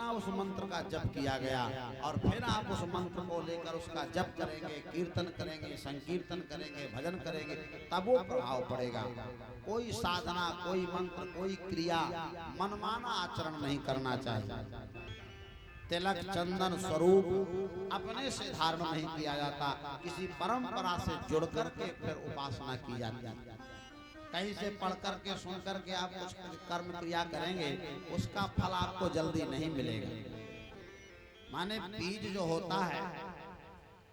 इतना उस मंत्र का जप किया गया और फिर आप उस मंत्र को लेकर उसका जप करेंगे, कीर्तन करेंगे, संकीर्तन करेंगे, भजन करेंगे, तब वो प्रभाव पड़ेगा। कोई साधना, कोई मंत्र, कोई क्रिया मनमाना आचरण नहीं करना चाहिए। तिलक चंदन स्वरूप अपने से धारण नहीं किया जाता, किसी परंपरा से जुड़ करके फिर उपासना की जाती है। कहीं से पढ़ करके सुन करके आप कुछ कर्म क्रिया करेंगे, उसका फल आपको जल्दी नहीं मिलेगा। माने बीज जो होता है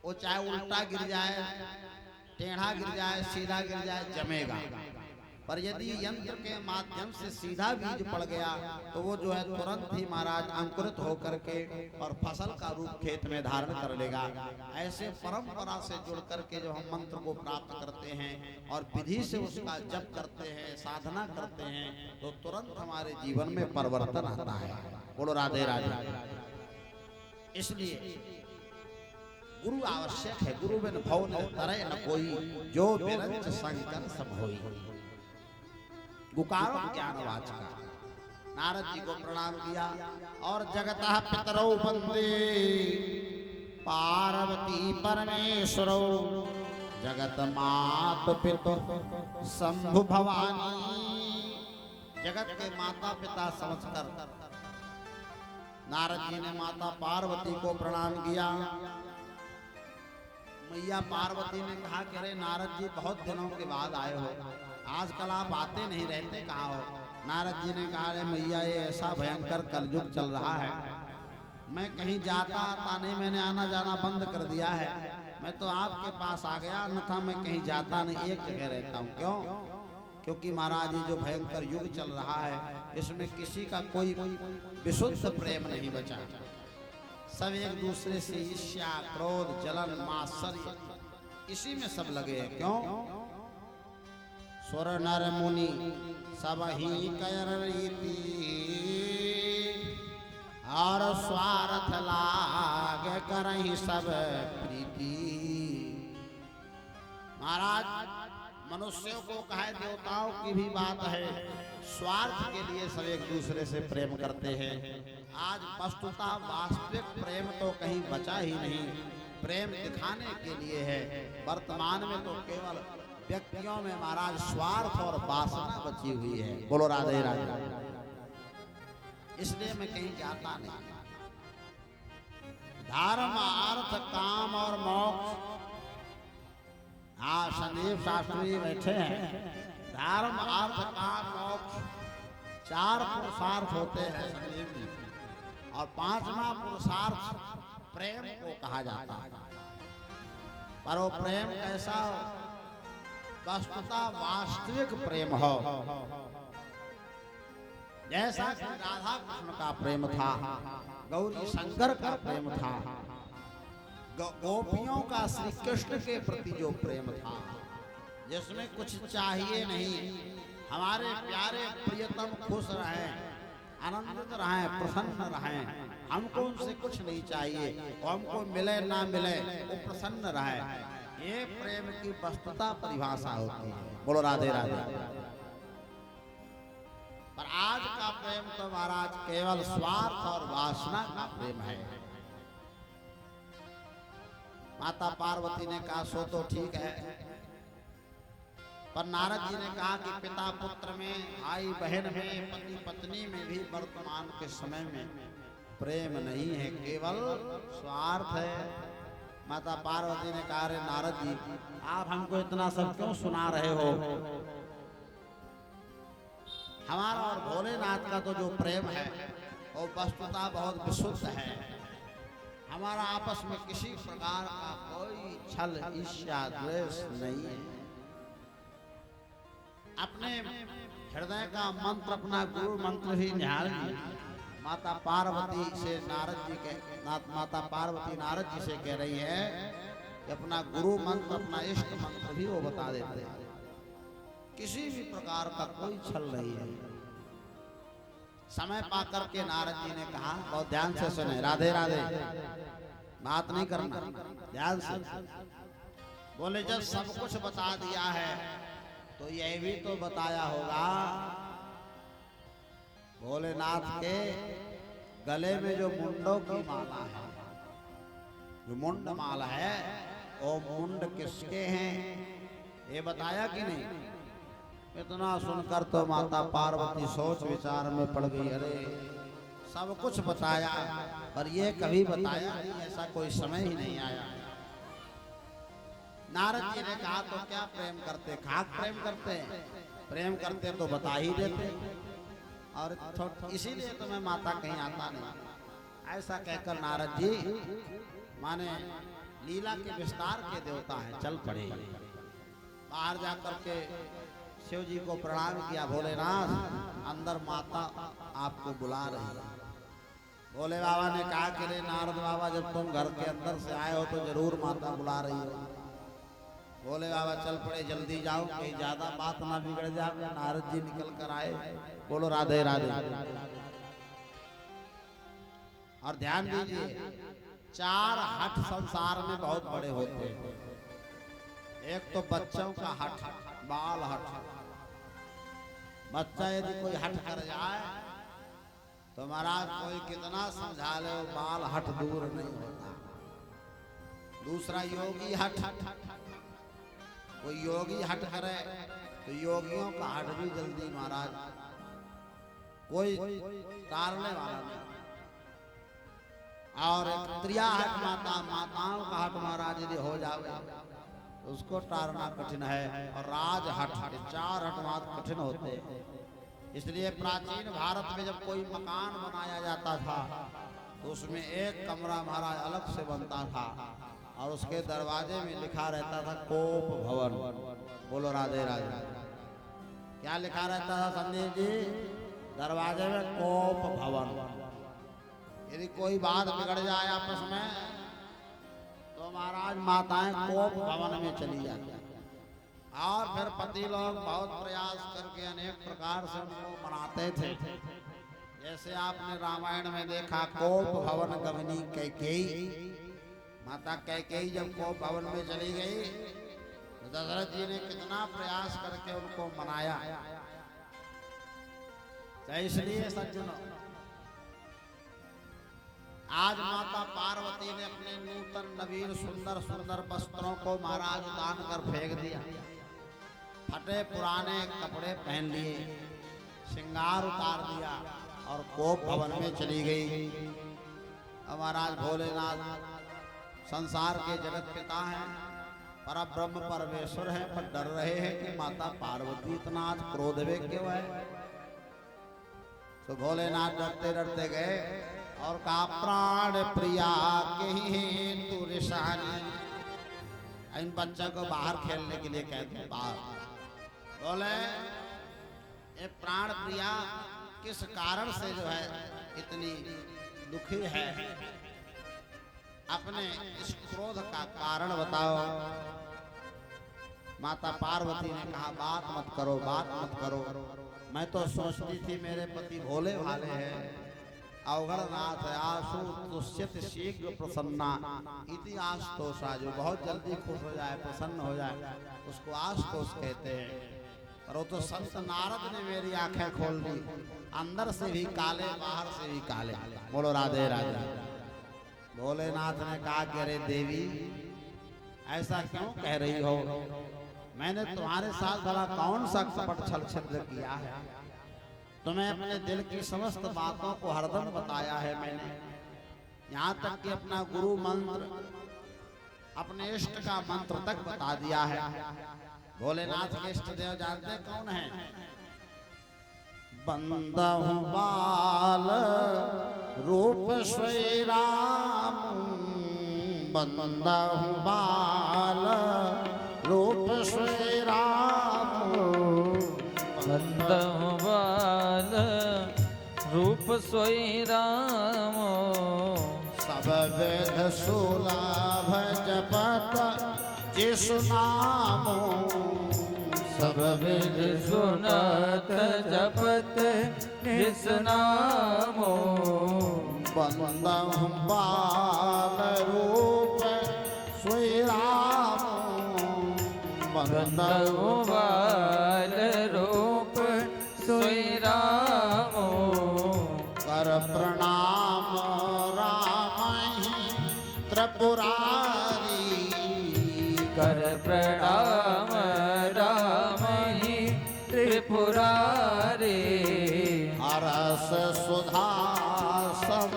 वो चाहे उल्टा गिर जाए, टेढ़ा गिर जाए, सीधा गिर जाए, जमेगा। पर यदि यंत्र के माध्यम से सीधा बीज पड़ गया तो वो जो है तुरंत ही महाराज अंकुरित होकर के और फसल का रूप खेत में धारण कर लेगा। ऐसे परंपरा से जुड़ करके जो हम मंत्र को प्राप्त करते हैं और विधि से उसका जप करते हैं, साधना करते हैं, तो तुरंत हमारे जीवन में परिवर्तन आता है। बोलो राधे राधे। इसलिए गुरु आवश्यक है। गुरु बिन भव न तरय न कोई, जो बिरंच संकर सब होई। गुकारो ज्ञानवाच का नारद जी को प्रणाम किया और जगतः पितरौ वंदे पार्वती परमेश्वरौ, जगत मात पिता शंभु भवानी। जगत के माता पिता समझकर नारद जी ने माता पार्वती को प्रणाम किया। मैया पार्वती ने कहा कि अरे नारद जी बहुत दिनों के बाद आए हो, आजकल आप आते नहीं रहते, कहाँ हो? नारद जी ने कहा अरे मैया ये ऐसा भयंकर कलयुग चल रहा है, मैं कहीं जाता आता नहीं, मैंने आना जाना बंद कर दिया है। मैं तो आपके पास आ गया, अन्यथा मैं कहीं जाता नहीं, एक जगह रहता हूँ। क्यों? क्योंकि महाराज ये जो भयंकर युग चल रहा है इसमें किसी का कोई विशुद्ध प्रेम नहीं बचा। सब एक दूसरे से ईर्ष्या, क्रोध, जलन, मात्सर्य, इसी में सब लगे हैं। क्यों? सुर नर मुनि सब ही कर रीति, और स्वार्थ लाग करहि सब प्रीति। महाराज मनुष्यों को कहे, देवताओं की भी बात है, स्वार्थ के लिए सब एक दूसरे से प्रेम करते हैं। आज वस्तुतः वास्तविक प्रेम तो कहीं बचा ही नहीं, प्रेम दिखाने के लिए है। वर्तमान में तो केवल व्यक्तियों में महाराज स्वार्थ और वासना बची हुई है। बोलो राधे राधे। इसलिए मैं कहीं जाता नहीं। धर्म अर्थ काम और मोक्ष, हाँ संदीप शास्त्री बैठे हैं। धर्म अर्थ काम मोक्ष, चार पुरुषार्थ होते हैं संदीप जी, और पांचवा पुरुषार्थ प्रेम को कहा जाता है। पर वो प्रेम कैसा हो? वस्तुतः वास्तविक प्रेम हो, जैसा कि राधा कृष्ण का प्रेम था, गौरी शंकर का प्रेम था, गोपियों का श्री कृष्ण के प्रति जो प्रेम था, जिसमें कुछ चाहिए नहीं, हमारे प्यारे प्रियतम खुश रहें, आनंदित रहें, प्रसन्न रहें, हमको उनसे कुछ नहीं चाहिए, वो हमको मिले ना मिले वो प्रसन्न रहे। ये प्रेम की वस्तुता परिभाषा होती है। बोलो राधे राधे। पर आज का प्रेम तो महाराज केवल स्वार्थ और वासना का प्रेम है। माता पार्वती ने कहा सो तो ठीक है, पर नारद जी ने कहा कि पिता पुत्र में, भाई बहन में, पति पत्नी में भी वर्तमान के समय में प्रेम नहीं है, केवल स्वार्थ है। माता पार्वती ने कहा अरे नारद जी आप हमको इतना सब क्यों सुना रहे हो? हमारा और भोलेनाथ का तो जो प्रेम है वो वस्तुतः बहुत विशुद्ध है। हमारा आपस में किसी प्रकार का कोई छल, ईर्ष्या, द्वेष नहीं है। अपने हृदय का मंत्र, अपना गुरु मंत्र ही निहाल जी। माता पार्वती से नारद जी के माता पार्वती नारद जी से कह रही है कि अपना गुरु मंत्र, अपना इष्ट मंत्र भी वो बता देते हैं। किसी भी प्रकार का कोई छल नहीं है। समय पाकर के नारद जी ने कहा, बहुत ध्यान से सुने, राधे राधे, बात नहीं करना, ध्यान से बोले। जब सब कुछ बता दिया है तो यह भी तो बताया होगा भोलेनाथ के गले में जो मुंडों की माला है, जो मुंड माला है, वो मुंड किसके हैं ये बताया कि नहीं? इतना सुनकर तो माता पार्वती सोच विचार में पड़ गई। अरे सब कुछ बताया पर ये कभी बताया नहीं, ऐसा कोई समय ही नहीं आया। नारद जी ने कहा तो क्या प्रेम करते, खाक प्रेम करते, प्रेम करते तो बता ही देते, और इसीलिए तो मैं माता कहीं आता नहीं। ऐसा कहकर नारद जी माने लीला के विस्तार के देवता हैं, चल पड़े। बाहर जाकर के शिव जी को प्रणाम किया, भोलेनाथ अंदर माता आपको बुला रही है। भोले बाबा ने कहा कि रे नारद बाबा, जब तुम घर के अंदर से आए हो तो जरूर माता बुला रही हो। भोले बाबा चल पड़े, जल्दी जाओ कहीं ज्यादा बात ना बिगड़ जाए। नारद जी निकल कर आए, बोलो राधे राधे। और ध्यान दीजिए, 4 हठ संसार में बहुत बड़े होते हैं। एक तो बच्चों का हठ, बाल हठ। बच्चा यदि कोई हठ कर जाए तो महाराज कोई कितना समझा ले, बाल हठ दूर नहीं होता। दूसरा योगी हठ, कोई योगी हठ करे तो योगियों का हठ भी जल्दी महाराज कोई टालने वाला नहीं। और एक त्रिया हठ, माताओं का हठ महाराज यदि हो जाए उसको टालना कठिन है। और राज हठ, 4 हठ बहुत कठिन होते हैं। इसलिए प्राचीन भारत में जब कोई मकान बनाया जाता था तो उसमें एक कमरा महाराज अलग से बनता था और उसके दरवाजे में लिखा रहता था कोप भवन। बोलो राधे राधे। क्या लिखा रहता था संदीप जी? दरवाजे में कोप भवन। यदि कोई बात बिगड़ जाए आपस में तो महाराज माताएं कोप भवन में चली जाती। और फिर पति लोग बहुत प्रयास करके अनेक प्रकार से उनको मनाते थे। जैसे आपने रामायण में देखा, कोप भवन गमनी कैकेयी। माता कैकेयी जब कोप भवन में चली गई तो दशरथ जी ने कितना प्रयास करके उनको मनाया। तो इसलिए सज्जनों, आज माता पार्वती ने अपने नूतन नवीन सुंदर सुंदर वस्त्रों को महाराज उतार कर फेंक दिया। फटे पुराने कपड़े पहन लिए, श्रृंगार उतार दिया और कोप भवन में चली गई। अब महाराज भोलेनाथ संसार के जगत पिता हैं, परब्रह्म परमेश्वर हैं, पर डर रहे हैं कि माता पार्वती इतना आज क्रोध में क्यों है। तो भोलेनाथ डरते डरते गए और कहा, प्राण प्रिया के तू ऋषानी। इन बच्चों को बाहर खेलने के लिए कहते, बाहर। बोले ये प्राण प्रिया किस कारण से जो है इतनी दुखी है, अपने इस क्रोध का कारण बताओ। माता पार्वती ने कहा, बात मत करो, बात मत करो। मैं तो सोचती थी मेरे पति भोले भाले हैं, अवगणनाथ है, आशु तुष्यत शीघ्र प्रसन्ना इति आशुतोषा। जो बहुत जल्दी खुश हो जाए, प्रसन्न हो जाए, उसको आशुतोष कहते हैं। पर वो तो संत नारद ने मेरी आंखें खोल दी, अंदर से भी काले बाहर से भी काले। बोलो राधे राधे। भोलेनाथ ने कहा कि अरे देवी, ऐसा क्यों कह रही हो? मैंने तुम्हारे साथ भला कौन सा कपट छल छद्म किया है? तुम्हें अपने दिल की समस्त बातों को हरदम बताया है मैंने। यहाँ तक कि अपना गुरु मंत्र, अपने इष्ट का मंत्र तक बता दिया है। भोलेनाथ के इष्ट देव जानते कौन है? बंदहु बाल रूप श्री राम, बंदहु बाल रूप श्री राम, बंदहु बाल रूप सोई राम। सब वेद सुलभ जपत जिस नामो, सब विद सुनत जपत जिस नामो। बंदहु बाल रूप श्री राम, बंदहु बाल रूप सोई राम। कर प्रणाम त्रिपुरारी कर प्रणाम राम ही त्रिपुरारी हरस सुधा सब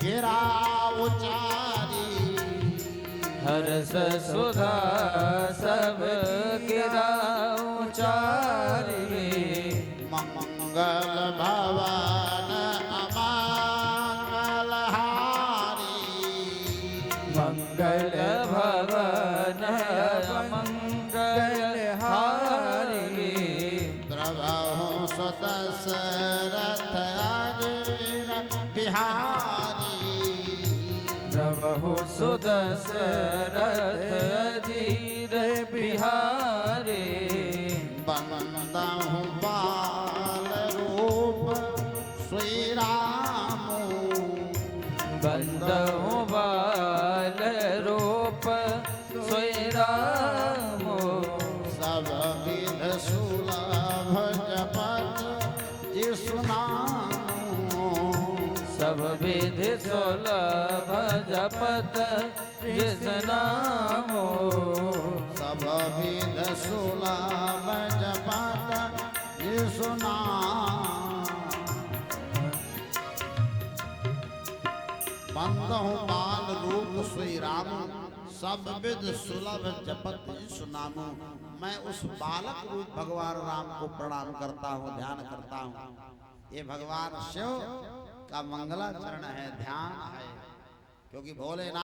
गिरा उचारी हर्ष सुधा सब गिरा उचारी मंगल भवन अमंगल हारी मंगल भवन मंगल हारी द्रवहु सुदशरथ अजीर बिहारी प्रभु सुदशरथ अजीर बिहारी बंदहु बाल रूप श्री राम बंदहु बाल रूप सोई राम सब विध सुलभ जपत जिसु नामु सब विधि सुलभ जपत जिस नामो सब विध सुलभ जपत जिसु नाम बंदहु बाल रूप श्री राम सब विध सुलभ जपत जिसु नामु मैं उस बालक रूप भगवान राम को प्रणाम करता हूँ ध्यान करता हूँ ये भगवान शिव का मंगलाचरण है ध्यान है क्योंकि भोलेनाथ